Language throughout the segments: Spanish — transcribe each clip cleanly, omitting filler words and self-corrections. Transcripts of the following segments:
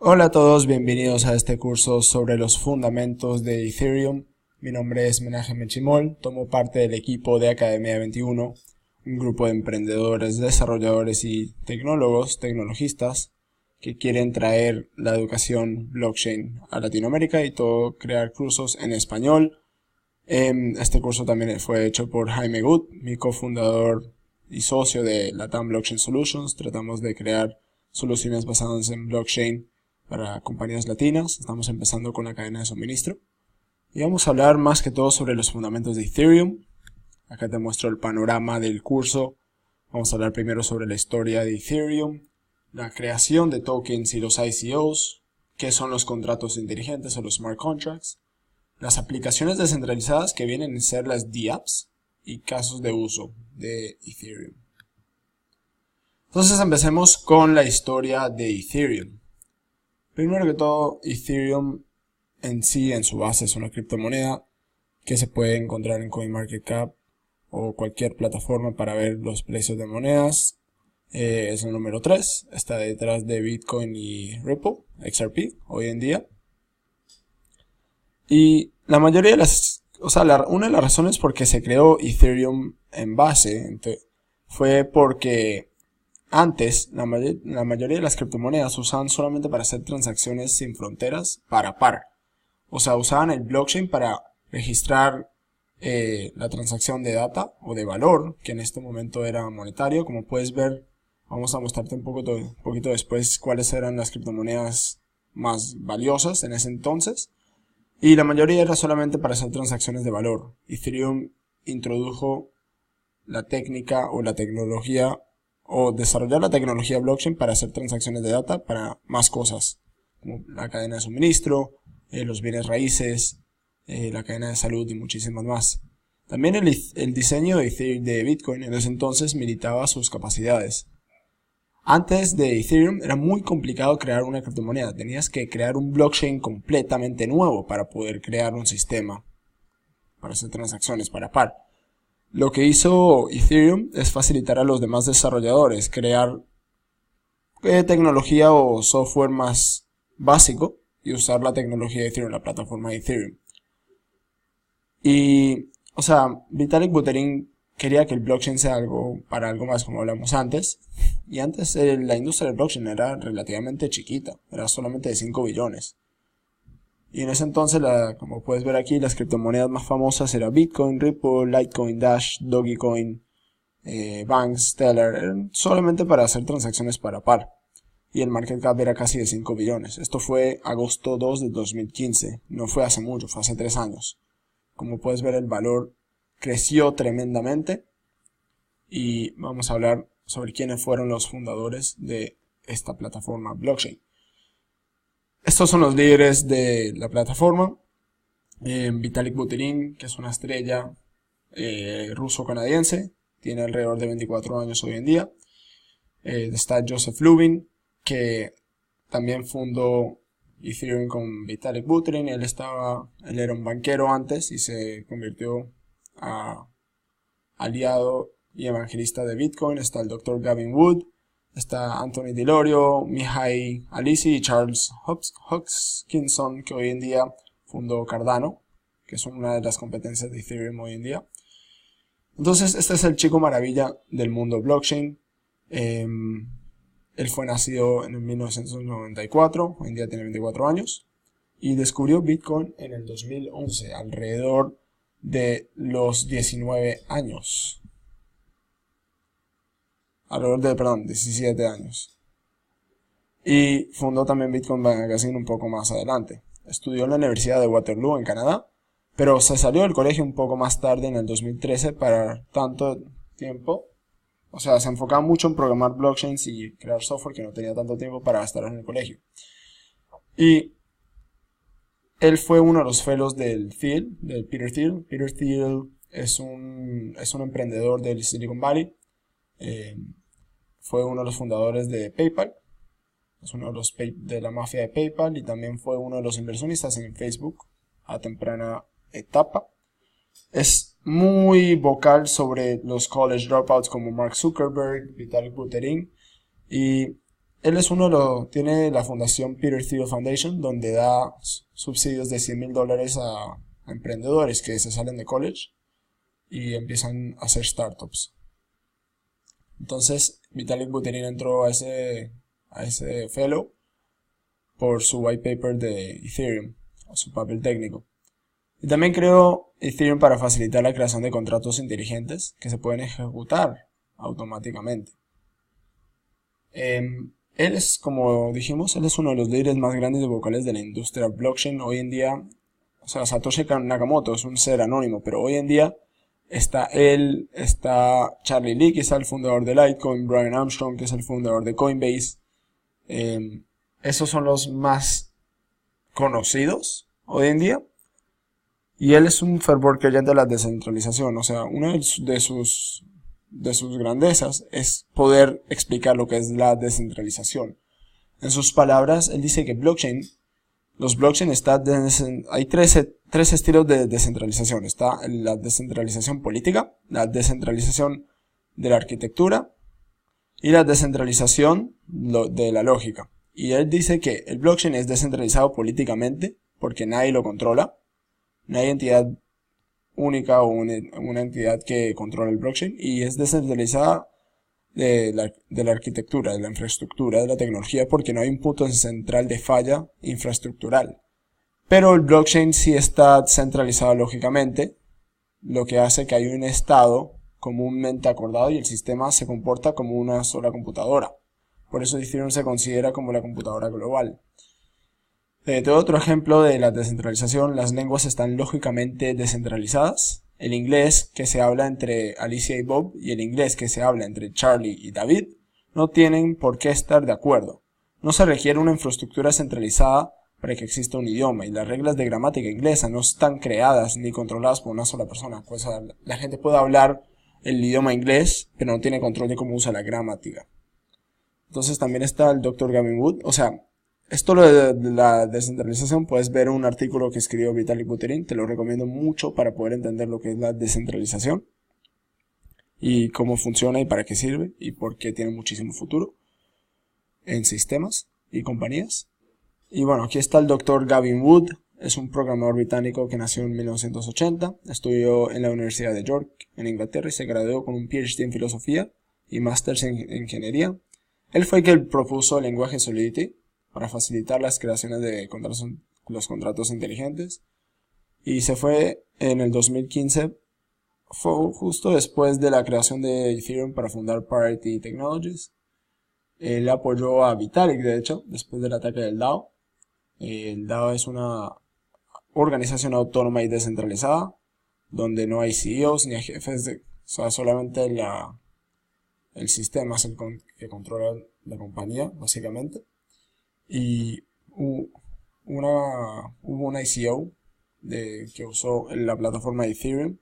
Hola a todos, bienvenidos a este curso sobre los fundamentos de Ethereum. Mi nombre es Menaje Mechimol, tomo parte del equipo de Academia 21, un grupo de emprendedores, desarrolladores y tecnólogos, tecnologistas, que quieren traer la educación blockchain a Latinoamérica y crear cursos en español. Este curso también fue hecho por Jaime Gut, mi cofundador y socio de Latam Blockchain Solutions. Tratamos de crear soluciones basadas en blockchain para compañías latinas. Estamos empezando con la cadena de suministro. Y vamos a hablar más que todo sobre los fundamentos de Ethereum. Acá te muestro el panorama del curso. Vamos a hablar primero sobre la historia de Ethereum, la creación de tokens y los ICOs, qué son los contratos inteligentes o los smart contracts, las aplicaciones descentralizadas que vienen a ser las dApps y casos de uso de Ethereum. Entonces empecemos con la historia de Ethereum. Primero que todo, Ethereum en sí, en su base, es una criptomoneda que se puede encontrar en CoinMarketCap o cualquier plataforma para ver los precios de monedas. Es el número 3, está detrás de Bitcoin y Ripple, XRP, hoy en día. Y la mayoría de una de las razones por que se creó Ethereum en base fue porque antes la mayoría de las criptomonedas se usaban solamente para hacer transacciones sin fronteras par a par. O sea, usaban el blockchain para registrar la transacción de data o de valor, que en este momento era monetario. Como puedes ver, vamos a mostrarte un poquito después cuáles eran las criptomonedas más valiosas en ese entonces. Y la mayoría era solamente para hacer transacciones de valor. Ethereum introdujo la técnica o la tecnología o desarrollar la tecnología blockchain para hacer transacciones de data para más cosas, como la cadena de suministro, los bienes raíces, la cadena de salud y muchísimas más. También el diseño de Bitcoin en ese entonces militaba sus capacidades. Antes de Ethereum era muy complicado crear una criptomoneda. Tenías que crear un blockchain completamente nuevo para poder crear un sistema para hacer transacciones par. Lo que hizo Ethereum es facilitar a los demás desarrolladores crear tecnología o software más básico y usar la tecnología de Ethereum, la plataforma de Ethereum. Y, Vitalik Buterin quería que el blockchain sea algo más, como hablamos antes. Y antes la industria del blockchain era relativamente chiquita, era solamente de 5 billones. Y en ese entonces, como puedes ver aquí, las criptomonedas más famosas eran Bitcoin, Ripple, Litecoin, Dash, Dogecoin, Banks, Stellar, eran solamente para hacer transacciones par a par. Y el market cap era casi de 5 billones. Esto fue agosto 2 de 2015, no fue hace mucho, fue hace 3 años. Como puedes ver, el valor creció tremendamente. Y vamos a hablar sobre quiénes fueron los fundadores de esta plataforma blockchain. Estos son los líderes de la plataforma. Vitalik Buterin, que es una estrella ruso-canadiense, tiene alrededor de 24 años hoy en día. Está Joseph Lubin, que también fundó Ethereum con Vitalik Buterin. Él era un banquero antes y se convirtió a aliado y evangelista de Bitcoin. Está el Dr. Gavin Wood, está Anthony Delorio, Mihai Alisi y Charles Hoskinson, que hoy en día fundó Cardano, que es una de las competencias de Ethereum hoy en día. Entonces, este es el chico maravilla del mundo blockchain. Él fue nacido en 1994, hoy en día tiene 24 años, y descubrió Bitcoin en el 2011, alrededor de los 19 años. 17 años. Y fundó también Bitcoin Magazine un poco más adelante. Estudió en la Universidad de Waterloo en Canadá, pero se salió del colegio un poco más tarde, en el 2013, para tanto tiempo. O sea, se enfocaba mucho en programar blockchains y crear software, que no tenía tanto tiempo para estar en el colegio. Y él fue uno de los fellows del Peter Thiel. Peter Thiel es un emprendedor del Silicon Valley. Fue uno de los fundadores de PayPal. Es uno de los de la mafia de PayPal, y también fue uno de los inversionistas en Facebook a temprana etapa. Es muy vocal sobre los college dropouts como Mark Zuckerberg, Vitalik Buterin, y él es tiene la fundación Peter Thiel Foundation, donde da subsidios de $100,000 a emprendedores que se salen de college y empiezan a hacer startups. Entonces, Vitalik Buterin entró a ese fellow por su white paper de Ethereum, o su papel técnico. Y también creó Ethereum para facilitar la creación de contratos inteligentes que se pueden ejecutar automáticamente. Él es, como dijimos, él es uno de los líderes más grandes y vocales de la industria blockchain. Hoy en día, o sea, Satoshi Nakamoto es un ser anónimo, pero hoy en día está él, está Charlie Lee, que es el fundador de Litecoin, Brian Armstrong, que es el fundador de Coinbase. Esos son los más conocidos hoy en día. Y él es un fervor creyente de la descentralización. O sea, una de sus grandezas es poder explicar lo que es la descentralización. En sus palabras, él dice que los blockchain hay tres estilos de descentralización. Está la descentralización política, la descentralización de la arquitectura y la descentralización de la lógica. Y él dice que el blockchain es descentralizado políticamente porque nadie lo controla. No hay entidad única o una entidad que controla el blockchain, y es descentralizada de la arquitectura, de la infraestructura, de la tecnología, porque no hay un punto central de falla infraestructural. Pero el blockchain sí está centralizado lógicamente, lo que hace que hay un estado comúnmente acordado y el sistema se comporta como una sola computadora. Por eso Ethereum se considera como la computadora global. Te doy otro ejemplo de la descentralización. Las lenguas están lógicamente descentralizadas. El inglés que se habla entre Alicia y Bob y el inglés que se habla entre Charlie y David no tienen por qué estar de acuerdo. No se requiere una infraestructura centralizada para que exista un idioma, y las reglas de gramática inglesa no están creadas ni controladas por una sola persona. Pues la gente puede hablar el idioma inglés, pero no tiene control de cómo usa la gramática. Entonces también está el Dr. Gavin Wood. O sea, esto de la descentralización, puedes ver un artículo que escribió Vitalik Buterin, te lo recomiendo mucho para poder entender lo que es la descentralización y cómo funciona y para qué sirve y por qué tiene muchísimo futuro en sistemas y compañías. Y bueno, aquí está el Dr. Gavin Wood, es un programador británico que nació en 1980, estudió en la Universidad de York en Inglaterra y se graduó con un PhD en filosofía y máster en ingeniería. Él fue el que propuso el lenguaje Solidity para facilitar las creaciones de los contratos inteligentes, y se fue en el 2015, fue justo después de la creación de Ethereum para fundar Parity Technologies. Él apoyó a Vitalik, de hecho, después del ataque del DAO. El DAO es una organización autónoma y descentralizada, donde no hay CEOs ni jefes, o sea, solamente el sistema es el que controla la compañía, básicamente. Y hubo una ICO que usó la plataforma de Ethereum,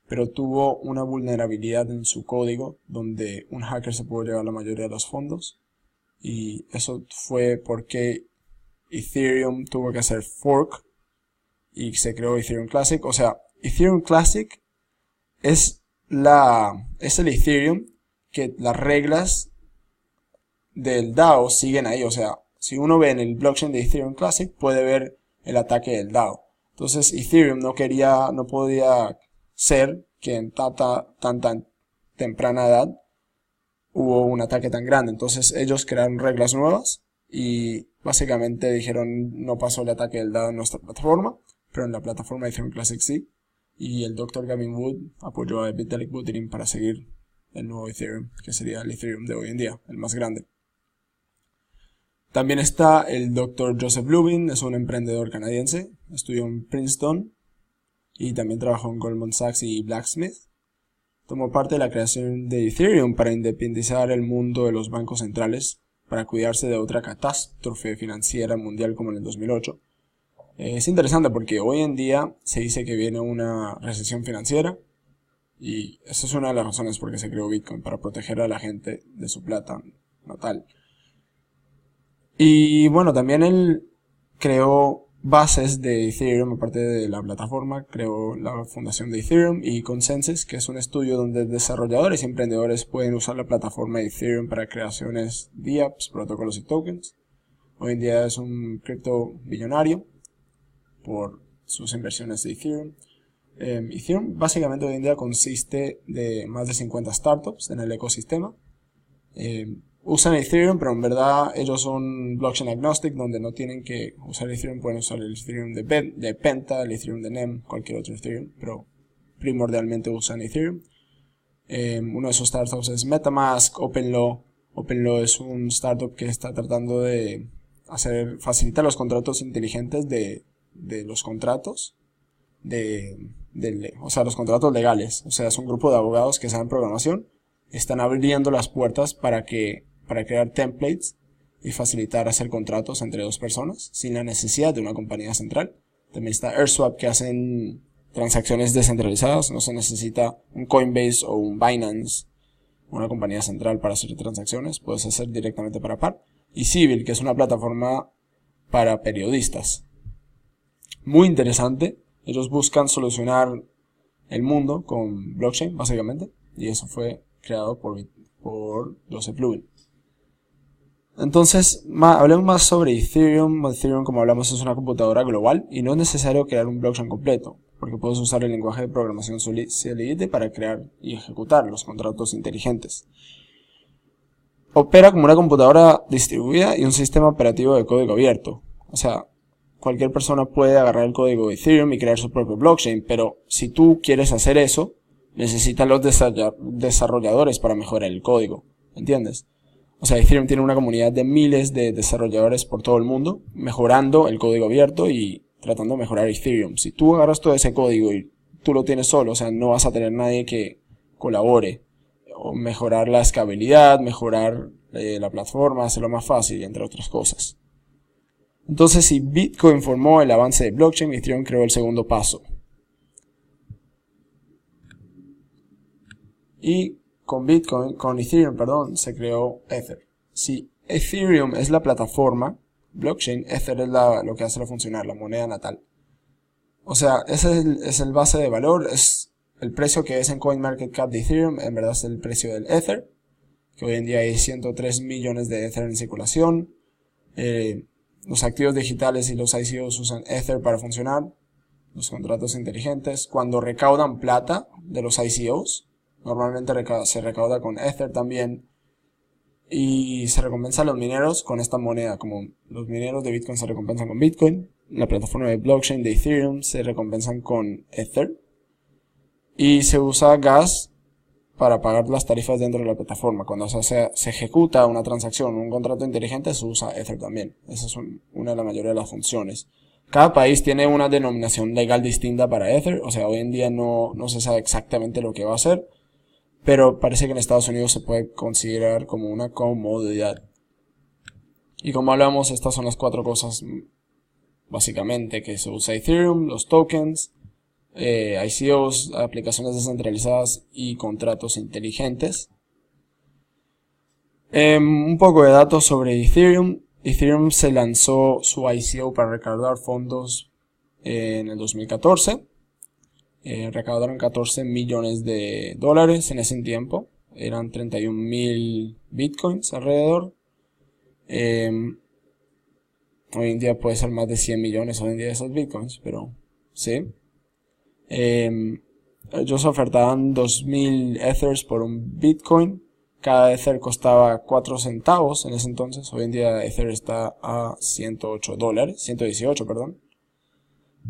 pero tuvo una vulnerabilidad en su código donde un hacker se pudo llevar la mayoría de los fondos, y eso fue porque Ethereum tuvo que hacer fork y se creó Ethereum Classic. O sea, Ethereum Classic es el Ethereum que las reglas del DAO siguen ahí. O sea, si uno ve en el blockchain de Ethereum Classic, puede ver el ataque del DAO. Entonces Ethereum no podía ser que en tan temprana edad hubo un ataque tan grande. Entonces ellos crearon reglas nuevas y básicamente dijeron: no pasó el ataque del DAO en nuestra plataforma, pero en la plataforma de Ethereum Classic sí. Y el Dr. Gavin Wood apoyó a Vitalik Buterin para seguir el nuevo Ethereum, que sería el Ethereum de hoy en día, el más grande. También está el Dr. Joseph Lubin, es un emprendedor canadiense, estudió en Princeton y también trabajó en Goldman Sachs y Blacksmith. Tomó parte de la creación de Ethereum para independizar el mundo de los bancos centrales, para cuidarse de otra catástrofe financiera mundial como en el 2008. Es interesante porque hoy en día se dice que viene una recesión financiera, y esa es una de las razones por qué se creó Bitcoin, para proteger a la gente de su plata natal. Y bueno, también él creó bases de Ethereum, aparte de la plataforma, creó la fundación de Ethereum y Consensus, que es un estudio donde desarrolladores y emprendedores pueden usar la plataforma de Ethereum para creaciones de apps, protocolos y tokens. Hoy en día es un cripto billonario por sus inversiones de Ethereum. Ethereum básicamente hoy en día consiste de más de 50 startups en el ecosistema. Usan Ethereum, pero en verdad ellos son blockchain agnostic, donde no tienen que usar Ethereum, pueden usar el Ethereum de Penta, el Ethereum de NEM, cualquier otro Ethereum, pero primordialmente usan Ethereum. Uno de esos startups es MetaMask, OpenLaw. OpenLaw es un startup que está tratando de facilitar los contratos inteligentes de los contratos, o sea, los contratos legales. O sea, es un grupo de abogados que saben programación, están abriendo las puertas para crear templates y facilitar hacer contratos entre dos personas sin la necesidad de una compañía central. También está AirSwap, que hacen transacciones descentralizadas, no se necesita un Coinbase o un Binance, una compañía central para hacer transacciones, puedes hacer directamente para par. Y Civil, que es una plataforma para periodistas. Muy interesante, ellos buscan solucionar el mundo con blockchain, básicamente, y eso fue creado por Joseph Lubin. Entonces, hablemos más sobre Ethereum. Ethereum, como hablamos, es una computadora global y no es necesario crear un blockchain completo, porque puedes usar el lenguaje de programación Solidity para crear y ejecutar los contratos inteligentes. Opera como una computadora distribuida y un sistema operativo de código abierto. O sea, cualquier persona puede agarrar el código de Ethereum y crear su propio blockchain, pero si tú quieres hacer eso, necesitas los desarrolladores para mejorar el código, ¿entiendes? O sea, Ethereum tiene una comunidad de miles de desarrolladores por todo el mundo, mejorando el código abierto y tratando de mejorar Ethereum. Si tú agarras todo ese código y tú lo tienes solo, o sea, no vas a tener nadie que colabore, o mejorar la escalabilidad, mejorar la plataforma, hacerlo más fácil, entre otras cosas. Entonces, si Bitcoin formó el avance de blockchain, Ethereum creó el segundo paso. Y con Ethereum, se creó Ether. Si Ethereum es la plataforma, blockchain, Ether es lo que hace funcionar, la moneda natal. O sea, ese es el base de valor, es el precio que es en CoinMarketCap de Ethereum, en verdad es el precio del Ether, que hoy en día hay 103 millones de Ether en circulación. Los activos digitales y los ICOs usan Ether para funcionar, los contratos inteligentes. Cuando recaudan plata de los ICOs, normalmente se recauda con Ether también, y se recompensa a los mineros con esta moneda, como los mineros de Bitcoin se recompensan con Bitcoin, la plataforma de blockchain de Ethereum se recompensan con Ether, y se usa gas para pagar las tarifas dentro de la plataforma. Cuando se ejecuta una transacción, un contrato inteligente, se usa Ether también. Esa es una de la mayoría de las funciones. Cada país tiene una denominación legal distinta para Ether, o sea, hoy en día no se sabe exactamente lo que va a hacer, pero parece que en Estados Unidos se puede considerar como una comodidad. Y como hablamos, estas son las cuatro cosas básicamente que se usa Ethereum: los tokens, ICOs, aplicaciones descentralizadas y contratos inteligentes. Un poco de datos sobre Ethereum. Ethereum se lanzó su ICO para recaudar fondos en el 2014. Recaudaron 14 millones de dólares en ese tiempo. Eran 31.000 bitcoins alrededor. Hoy en día puede ser más de 100 millones hoy en día esos bitcoins, pero sí. Ellos ofertaban 2.000 ethers por un bitcoin. Cada ether costaba 4 centavos en ese entonces. Hoy en día ether está a 118 perdón.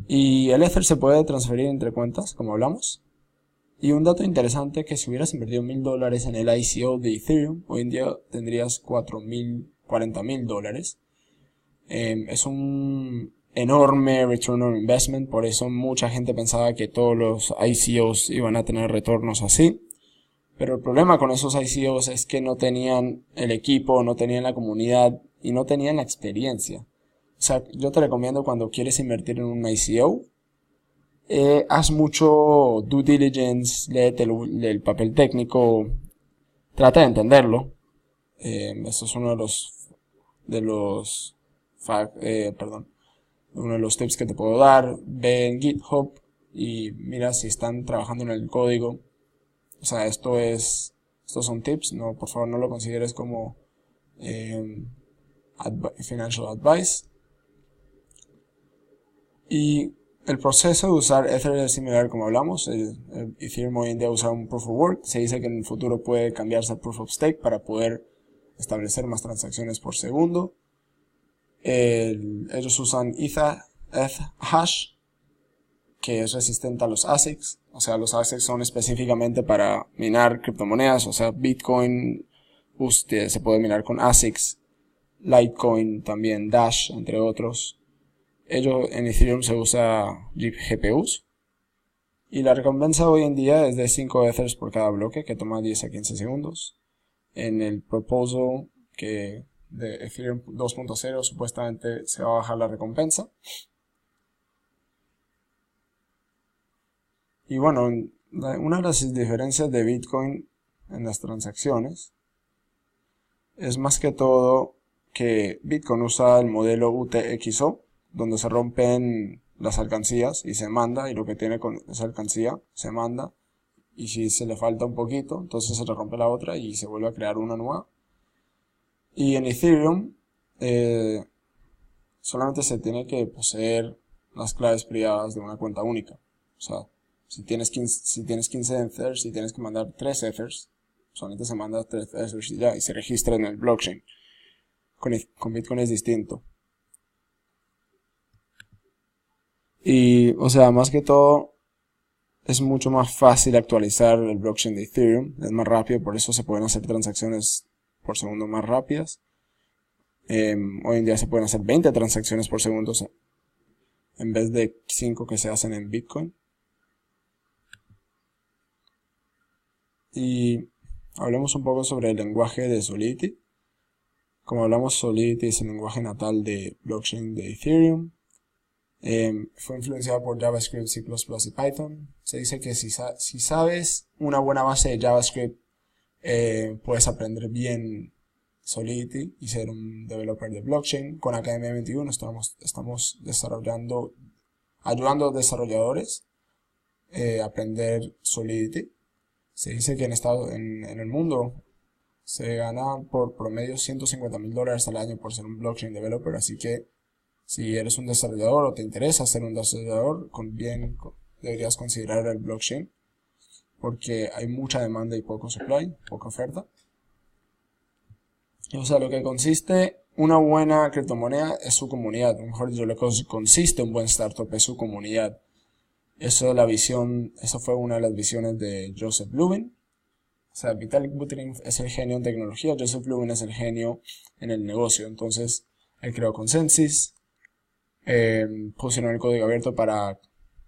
Y el ether se puede transferir entre cuentas, como hablamos. Y un dato interesante, que si hubieras invertido $1.000 en el ICO de Ethereum, hoy en día tendrías $40.000. Es un enorme return on investment, por eso mucha gente pensaba que todos los ICOs iban a tener retornos así. Pero el problema con esos ICOs es que no tenían el equipo, no tenían la comunidad y no tenían la experiencia. O sea, yo te recomiendo, cuando quieres invertir en un ICO, haz mucho due diligence, léete el papel técnico, trata de entenderlo. Eso es uno de los uno de los tips que te puedo dar, ve en GitHub y mira si están trabajando en el código. O sea, estos son tips, no, por favor no lo consideres como financial advice. Y el proceso de usar Ether es similar como hablamos. El Ethereum hoy en día usa un Proof of Work. Se dice que en el futuro puede cambiarse a Proof of Stake para poder establecer más transacciones por segundo. Ellos usan ETH-Hash, que es resistente a los ASICs. O sea, los ASICs son específicamente para minar criptomonedas. O sea, Bitcoin se puede minar con ASICs, Litecoin también, Dash, entre otros. En Ethereum se usa GPUs. Y la recompensa hoy en día es de 5 Ethers por cada bloque, que toma 10 a 15 segundos. En el proposal de Ethereum 2.0 supuestamente se va a bajar la recompensa. Y bueno, una de las diferencias de Bitcoin en las transacciones es más que todo que Bitcoin usa el modelo UTXO, donde se rompen las alcancías y se manda, y lo que tiene con esa alcancía se manda, y si se le falta un poquito, entonces se le rompe la otra y se vuelve a crear una nueva. Y en Ethereum solamente se tiene que poseer las claves privadas de una cuenta única. O sea, si tienes 15 Ethers y tienes que mandar 3 Ethers, solamente se manda 3 Ethers y ya, y se registra en el blockchain. Con Bitcoin es distinto. Y, o sea, más que todo, es mucho más fácil actualizar el blockchain de Ethereum. Es más rápido, por eso se pueden hacer transacciones por segundo más rápidas. Hoy en día se pueden hacer 20 transacciones por segundo en vez de 5 que se hacen en Bitcoin. Y hablemos un poco sobre el lenguaje de Solidity. Como hablamos, Solidity es el lenguaje natal de blockchain de Ethereum. Fue influenciado por JavaScript, C++ y Python. Se dice que si sabes una buena base de JavaScript, puedes aprender bien Solidity y ser un developer de blockchain. Con Academia 21 estamos ayudando a desarrolladores a aprender Solidity. Se dice que en el mundo se gana por promedio $150,000 al año por ser un blockchain developer, así que si eres un desarrollador o te interesa ser un desarrollador, deberías considerar el blockchain, porque hay mucha demanda y poco supply, poca oferta. O sea, lo que consiste una buena criptomoneda es su comunidad, o mejor dicho, lo que consiste un buen startup es su comunidad. Eso fue una de las visiones de Joseph Lubin. O sea, Vitalik Buterin es el genio en tecnología, Joseph Lubin es el genio en el negocio. Entonces, él creó Consensus, pusieron el código abierto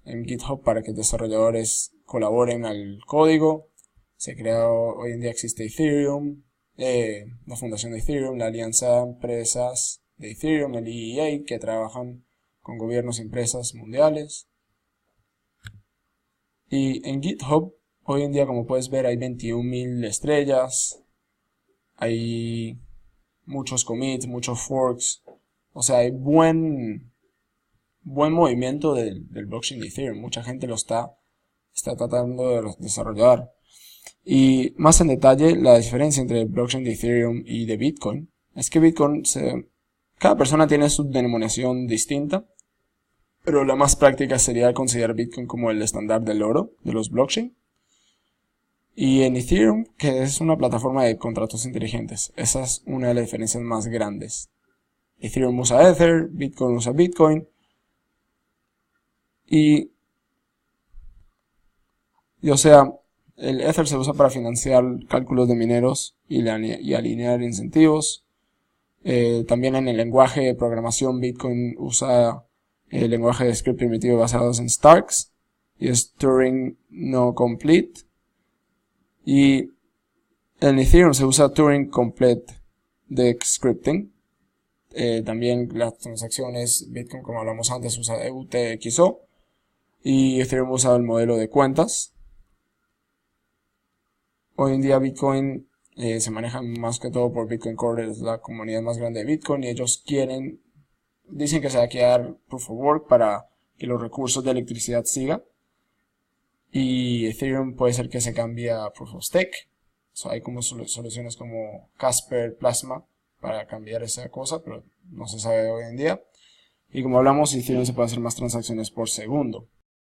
en GitHub para que desarrolladores colaboren al código. Hoy en día existe Ethereum, la fundación de Ethereum, la alianza de empresas de Ethereum, el EEA, que trabajan con gobiernos y empresas mundiales. Y en GitHub, hoy en día, como puedes ver, hay 21,000 estrellas, hay muchos commits, muchos forks, o sea, hay buen movimiento del blockchain de Ethereum. Mucha gente lo está tratando de desarrollar. Y más en detalle, la diferencia entre el blockchain de Ethereum y de Bitcoin es que cada persona tiene su denominación distinta, pero la más práctica sería considerar Bitcoin como el estándar del oro de los blockchain. Y en Ethereum, que es una plataforma de contratos inteligentes, esa es una de las diferencias más grandes. Ethereum usa Ether, Bitcoin usa Bitcoin. Y o sea, el Ether se usa para financiar cálculos de mineros y alinear incentivos. También en el lenguaje de programación, Bitcoin usa el lenguaje de script primitivo basados en Starks y es Turing no complete. Y en Ethereum se usa Turing complete de scripting. También las transacciones, Bitcoin, como hablamos antes, usa UTXO y Ethereum usa el modelo de cuentas. Hoy en día Bitcoin se maneja más que todo por Bitcoin Core, es la comunidad más grande de Bitcoin, y ellos quieren dicen que se va a quedar Proof of Work para que los recursos de electricidad sigan. Y Ethereum puede ser que se cambie a Proof of Stake. Hay como soluciones como Casper, Plasma para cambiar esa cosa, pero no se sabe hoy en día. Y como hablamos, Ethereum se puede hacer más transacciones por segundo.